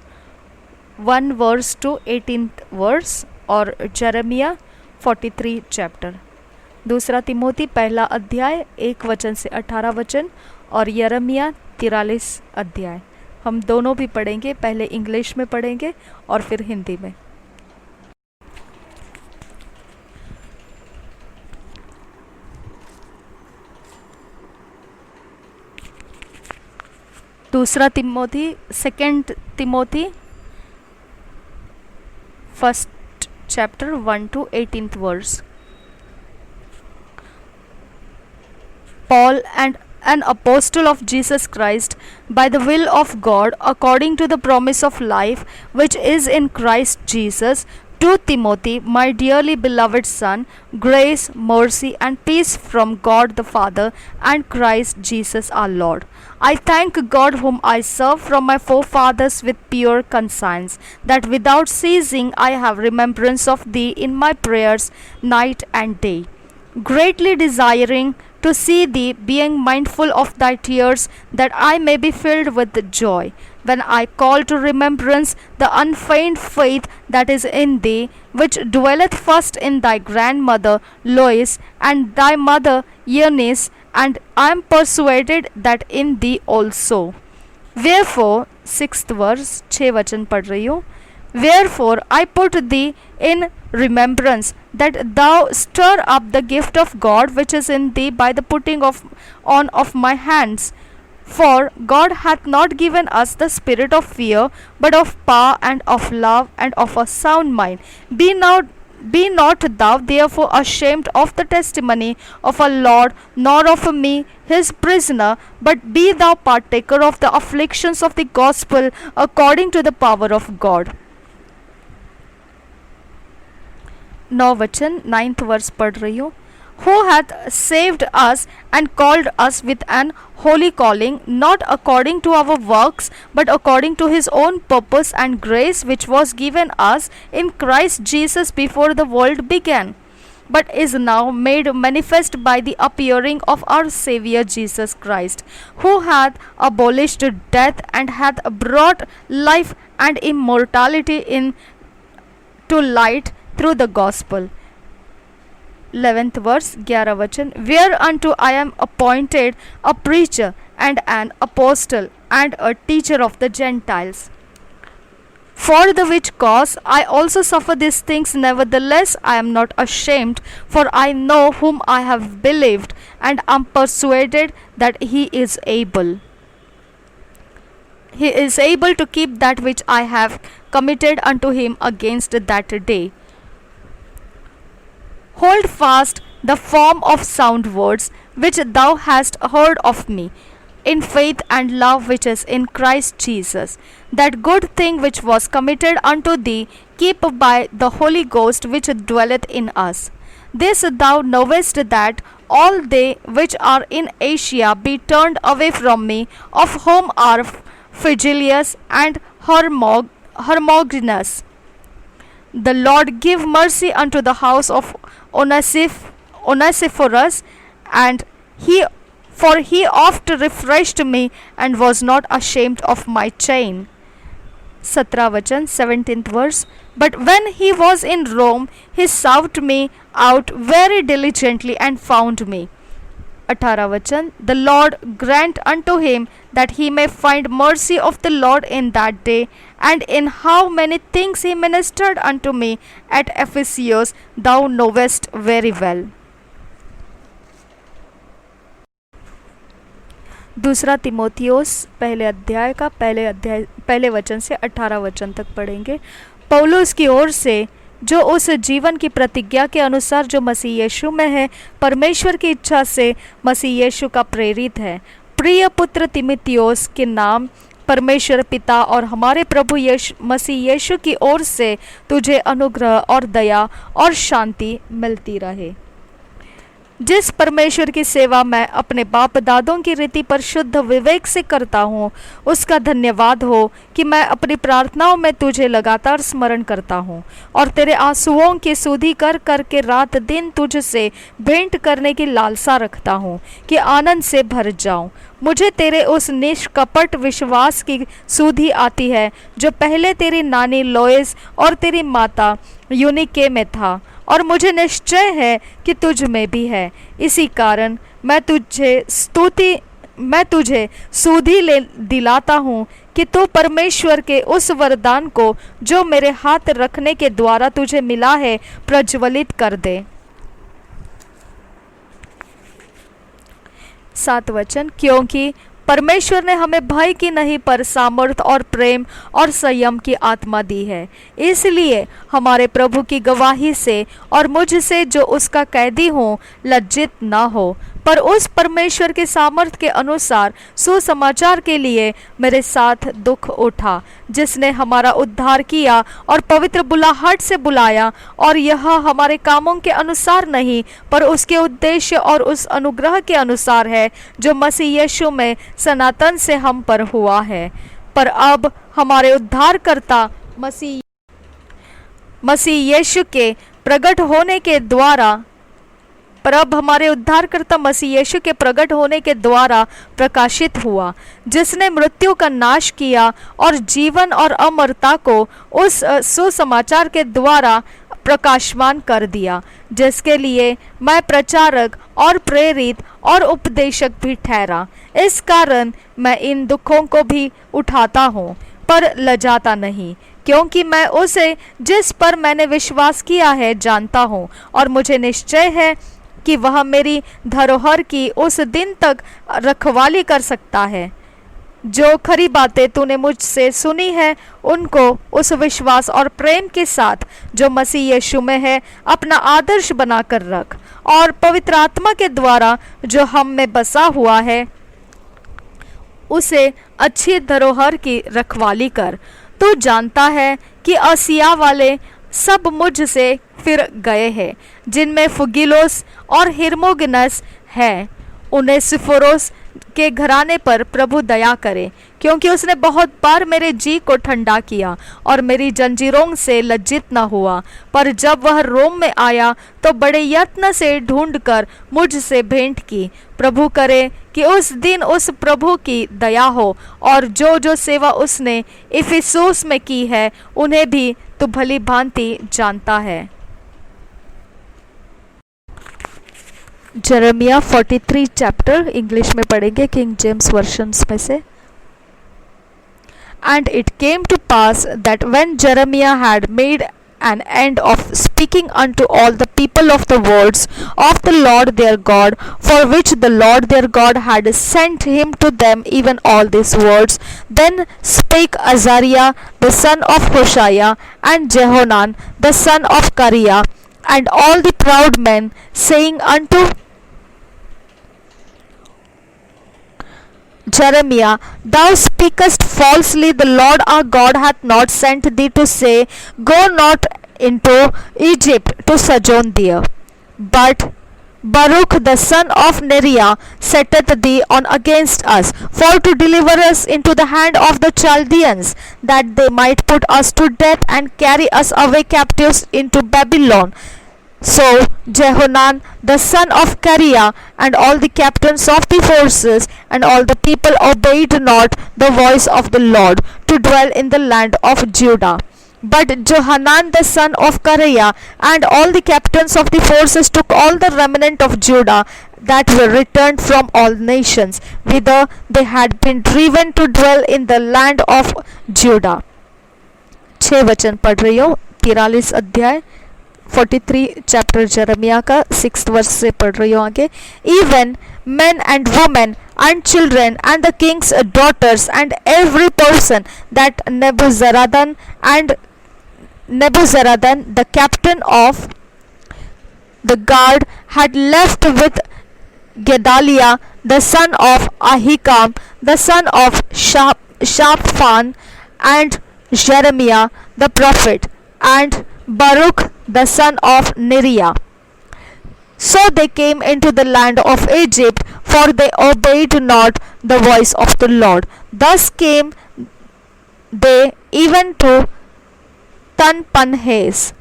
1 verse to 18 verse और जरमिया 43 चैप्टर। 2 तिमोथी 1 अध्याय 1 वचन से 18 वचन और यरमिया 43 अध्याय। हम दोनों भी पढ़ेंगे, पहले इंग्लिश में पढ़ेंगे और फिर हिंदी में। दूसरा Timothy 2 Timothy 1 chapter 1 to 18th verse. Paul, and an apostle of Jesus Christ, by the will of God, according to the promise of life which is in Christ Jesus, to Timothy, my dearly beloved son, grace, mercy, and peace from God the Father and Christ Jesus our Lord. I thank God whom I serve from my forefathers with pure conscience, that without ceasing I have remembrance of thee in my prayers night and day, greatly desiring to see thee, being mindful of thy tears, that I may be filled with joy, when I call to remembrance the unfeigned faith that is in thee, which dwelleth first in thy grandmother Lois and thy mother Eunice, and I am persuaded that in thee also. Wherefore, 6th verse, 6 वचन पढ़ रही हूँ। Wherefore I put thee in remembrance, that thou stir up the gift of God which is in thee by the putting on of my hands. For God hath not given us the spirit of fear, but of power and of love and of a sound mind. Be not thou therefore ashamed of the testimony of our Lord, nor of me his prisoner, but be thou partaker of the afflictions of the gospel according to the power of God. 9 वचन 9th verse पढ़ रही हूँ। Who hath saved us and called us with an holy calling, not according to our works, but according to his own purpose and grace, which was given us in Christ Jesus before the world began, but is now made manifest by the appearing of our Saviour Jesus Christ, who hath abolished death and hath brought life and immortality into light through the gospel. 11th verse, 11 वचन, whereunto I am appointed a preacher and an apostle and a teacher of the Gentiles. For the which cause I also suffer these things, nevertheless I am not ashamed, for I know whom I have believed, and am persuaded that he is able. He is able to keep that which I have committed unto him against that day. Hold fast the form of sound words which thou hast heard of me, in faith and love which is in Christ Jesus. That good thing which was committed unto thee, keep by the Holy Ghost which dwelleth in us. This thou knowest, that all they which are in Asia be turned away from me, of whom are Phygellus and Hermogenes. The Lord give mercy unto the house of Onesiphorus, and for he oft refreshed me, and was not ashamed of my chain. 17 वचन 17th verse, but when he was in Rome he sought me out very diligently and found me. 18 वचन, the Lord grant unto him that he may find mercy of the Lord in that day, and in how many things he ministered unto me at Ephesus, thou knowest very well. दूसरा तिमोथियोस पहले अध्याय का पहले वचन से 18 वचन तक पढ़ेंगे. पौलुस की ओर से, जो उस जीवन की प्रतिज्ञा के अनुसार जो मसीह यीशु में है, परमेश्वर की इच्छा से मसीह यीशु का प्रेरित है, प्रिय पुत्र तिमोथियोस के नाम परमेश्वर पिता और हमारे प्रभु मसीह यीशु की ओर से तुझे अनुग्रह और दया और शांति मिलती रहे. जिस परमेश्वर की सेवा मैं अपने बाप दादों की रीति पर शुद्ध विवेक से करता हूँ, उसका धन्यवाद हो कि मैं अपनी प्रार्थनाओं में तुझे लगातार स्मरण करता हूँ और तेरे आंसुओं की सुधि कर कर के रात दिन तुझसे भेंट करने की लालसा रखता हूँ कि आनंद से भर जाऊँ. मुझे तेरे उस निष्कपट विश्वास की सुधि आती है जो पहले तेरी नानी लोइस और तेरी माता यूनिके में था, और मुझे निश्चय है कि तुझ में भी है. इसी कारण मैं तुझे सुधि ले दिलाता हूँ कि तू परमेश्वर के उस वरदान को जो मेरे हाथ रखने के द्वारा तुझे मिला है प्रज्वलित कर दे. 7 वचन, क्योंकि परमेश्वर ने हमें भय की नहीं पर सामर्थ और प्रेम और संयम की आत्मा दी है. इसलिए हमारे प्रभु की गवाही से और मुझसे जो उसका कैदी हूँ लज्जित न हो, पर उस परमेश्वर के सामर्थ के अनुसार सुसमाचार के लिए मेरे साथ दुख उठा, जिसने हमारा उद्धार किया और पवित्र बुलाहट से बुलाया, और यह हमारे कामों के अनुसार नहीं पर उसके उद्देश्य और उस अनुग्रह के अनुसार है जो मसीह यीशु में सनातन से हम पर हुआ है. पर अब हमारे उद्धारकर्ता मसीह यीशु के प्रकट होने के द्वारा प्रकाशित हुआ, जिसने मृत्यु का नाश किया और जीवन और अमरता को उस सुसमाचार के द्वारा प्रकाशमान कर दिया, जिसके लिए मैं प्रचारक और प्रेरित और उपदेशक भी ठहरा. इस कारण मैं इन दुखों को भी उठाता हूँ पर लजाता नहीं, क्योंकि मैं उसे जिस पर मैंने विश्वास किया है जानता हूँ, और मुझे निश्चय है कि वह मेरी धरोहर की उस दिन तक रखवाली कर सकता है. जो खरी बातें तूने मुझसे सुनी है उनको उस विश्वास और प्रेम के साथ जो मसीह यीशु में है अपना आदर्श बनाकर रख, और पवित्र आत्मा के द्वारा जो हम में बसा हुआ है उसे अच्छी धरोहर की रखवाली कर. तू जानता है कि आसिया वाले सब मुझसे फिर गए हैं, जिनमें फुगिलोस और हिरमोगिनस है. उन्हें सिफोरोस के घराने पर प्रभु दया करे, क्योंकि उसने बहुत बार मेरे जी को ठंडा किया और मेरी जंजीरों से लज्जित न हुआ. पर जब वह रोम में आया तो बड़े यत्न से ढूंढकर मुझसे भेंट की. प्रभु करे कि उस दिन उस प्रभु की दया हो, और जो जो सेवा उसने इफिसुस में की है उन्हें भी तो भली भांति जानता है. जरमिया 43 चैप्टर इंग्लिश में पढ़ेंगे किंग जेम्स वर्शंस में से. And it came to pass that when Jeremiah had made an end of speaking unto all the people of the words of the Lord their God, for which the Lord their God had sent him to them, even all these words, then spake Azariah the son of Hoshiah, and Jehonan the son of Kareah, and all the proud men, saying unto Jeremiah, thou speakest falsely. The Lord our God hath not sent thee to say, go not into Egypt to sojourn there. But Baruch the son of Neriah setteth thee on against us, for to deliver us into the hand of the Chaldeans, that they might put us to death and carry us away captives into Babylon. So Jehonan the son of Kareah and all the captains of the forces and all the people obeyed not the voice of the Lord to dwell in the land of Judah. But Johanan the son of Kareah and all the captains of the forces took all the remnant of Judah that were returned from all nations, whither they had been driven to dwell in the land of Judah. 6 वचन पढ़ रही हूँ। 43 अध्याय 43 chapter जरमिया का 6 वर्ष से पढ़ रही हूँ आगे। Even men and women and children and the king's daughters and every person that Nebuzaradan the captain of the guard had left with Gedaliah the son of Ahikam the son of Shaphan and Jeremiah the prophet and Baruch the son of Neriah. So they came into the land of Egypt, for they obeyed not the voice of the Lord. Thus came they even to Tanpanhes.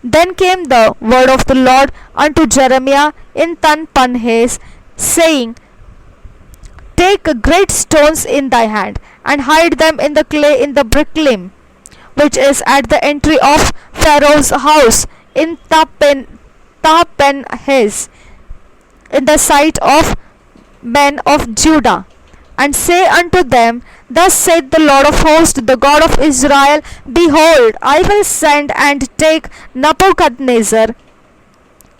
Then came the word of the Lord unto Jeremiah in Tanpanhes, saying, Take great stones in thy hand, and hide them in the clay in the bricklim, which is at the entry of Pharaoh's house in Tapenhes, in the sight of men of Judah, and say unto them, Thus saith the Lord of hosts, the God of Israel, Behold, I will send and take Nebuchadnezzar,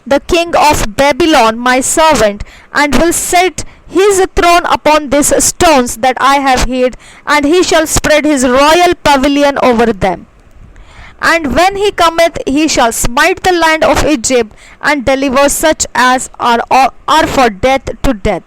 the king of Babylon, my servant, and will set his throne upon these stones that I have hid, and he shall spread his royal pavilion over them. And when he cometh, he shall smite the land of Egypt, and deliver such as are for death to death,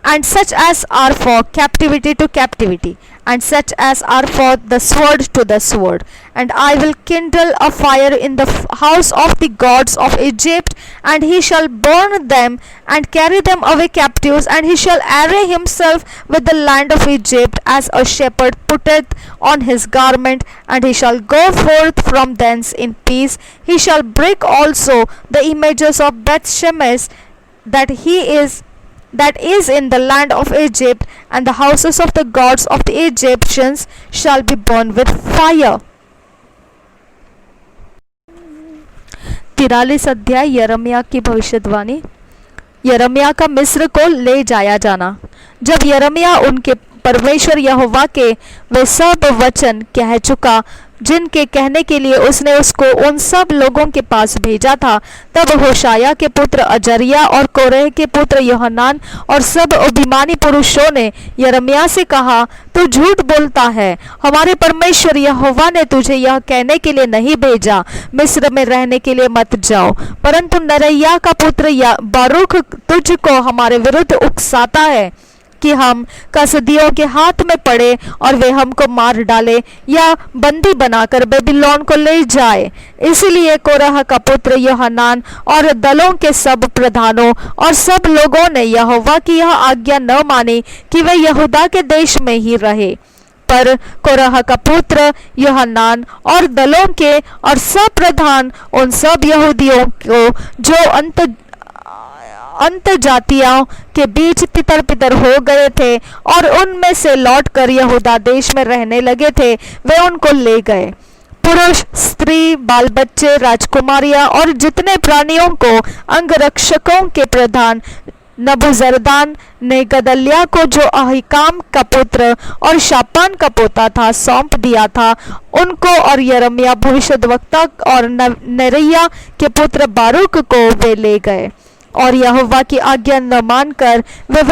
and such as are for captivity to captivity, and such as are for the sword to the sword. And I will kindle a fire in the house of the gods of Egypt, and he shall burn them and carry them away captives, and he shall array himself with the land of Egypt as a shepherd putteth on his garment, and he shall go forth from thence in peace. He shall break also the images of Beth Shemesh that is in the land of Egypt, and the houses of the gods of the Egyptians shall be burned with fire. 43 अध्याय यिर्मयाह की भविष्यवाणी। यिर्मयाह का मिस्र को ले जाया जाना। जब यिर्मयाह उनके परमेश्वर यहोवा के वे सब वचन कह चुका जिनके कहने के लिए उसने उसको उन सब लोगों के पास भेजा था, तब होशाया के पुत्र अजरिया और कोरेह के पुत्र योहनान और सब अभिमानी पुरुषों ने यिर्मयाह से कहा, तू झूठ बोलता है, हमारे परमेश्वर यहोवा ने तुझे यह कहने के लिए नहीं भेजा, मिस्र में रहने के लिए मत जाओ, परंतु नरैया का पुत्र बारूक तुझको हमारे विरुद्ध उकसाता है कि हम कसदियों के हाथ में पड़े और वे हमको मार डाले या बंदी बनाकर बेबीलोन को ले जाए। इसलिए कोरह का पुत्र योहनान और दलों के सब प्रधानों और सब लोगों ने यहोवा की यह आज्ञा न मानी कि वे यहूदा के देश में ही रहे। पर कोरह का पुत्र योहनान और दलों के और सब प्रधान उन सब यहूदियों को जो अंत जातियों के बीच तितर बितर हो गए थे और उनमें से लौटकर यहूदा देश में रहने लगे थे, वे उनको ले गए। पुरुष, स्त्री, बाल बच्चे, राजकुमारियां और जितने प्राणियों को अंगरक्षकों के प्रधान नबूजरदान ने गदल्याह को जो अहिकाम का पुत्र और शापान का पोता था सौंप दिया था, उनको और यिर्मयाह भविष्यद्वक्ता और नेरिय्याह के पुत्र बारूक को वे ले गए और यहोवा की आज्ञा न मानकर वे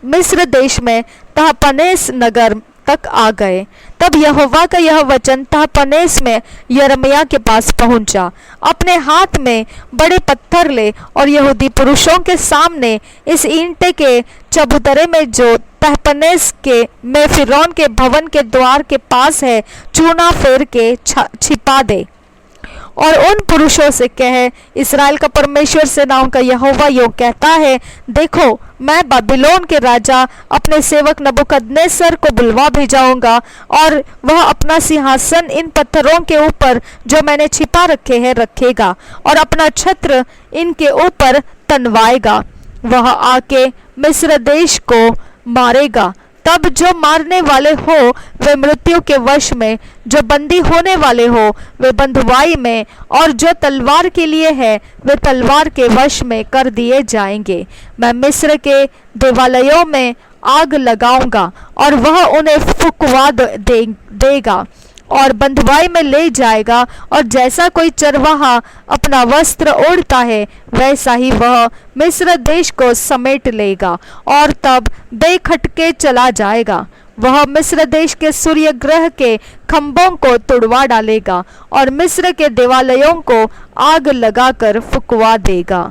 मिस्र देश में तहपनेस नगर तक आ गए। तब यहोवा का यह वचन तहपनेस में यिर्मयाह के पास पहुंचा, अपने हाथ में बड़े पत्थर ले और यहूदी पुरुषों के सामने इस ईंटे के चबूतरे में जो तहपनेस के में फिरौन के भवन के द्वार के पास है चूना फेर के छिपा दे। और उन पुरुषों से कहे, इस्राएल का परमेश्वर सेनाओं का यहोवा योग कहता है, देखो मैं बाबिलोन के राजा अपने सेवक नबूकदनेस्सर को बुलवा भेजाऊंगा और वह अपना सिंहासन इन पत्थरों के ऊपर जो मैंने छिपा रखे हैं रखेगा और अपना छत्र इनके ऊपर तनवाएगा। वह आके मिस्र देश को मारेगा। तब जो मारने वाले हो वे मृत्यु के वश में, जो बंदी होने वाले हो वे बंधुआई में, और जो तलवार के लिए है वे तलवार के वश में कर दिए जाएंगे। मैं मिस्र के देवालयों में आग लगाऊंगा और वह उन्हें फुकवा देगा और बंधुआई में ले जाएगा, और जैसा कोई चरवाहा अपना वस्त्र ओढ़ता है वैसा ही वह मिस्र देश को समेट लेगा और तब बेखटके चला जाएगा। वह मिस्र देश के सूर्य ग्रह के खंभों को तोड़वा डालेगा और मिस्र के देवालयों को आग लगाकर फुकवा देगा।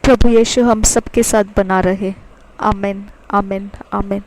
प्रभु यीशु हम सबके साथ बना रहे। आमीन, आमीन, आमीन।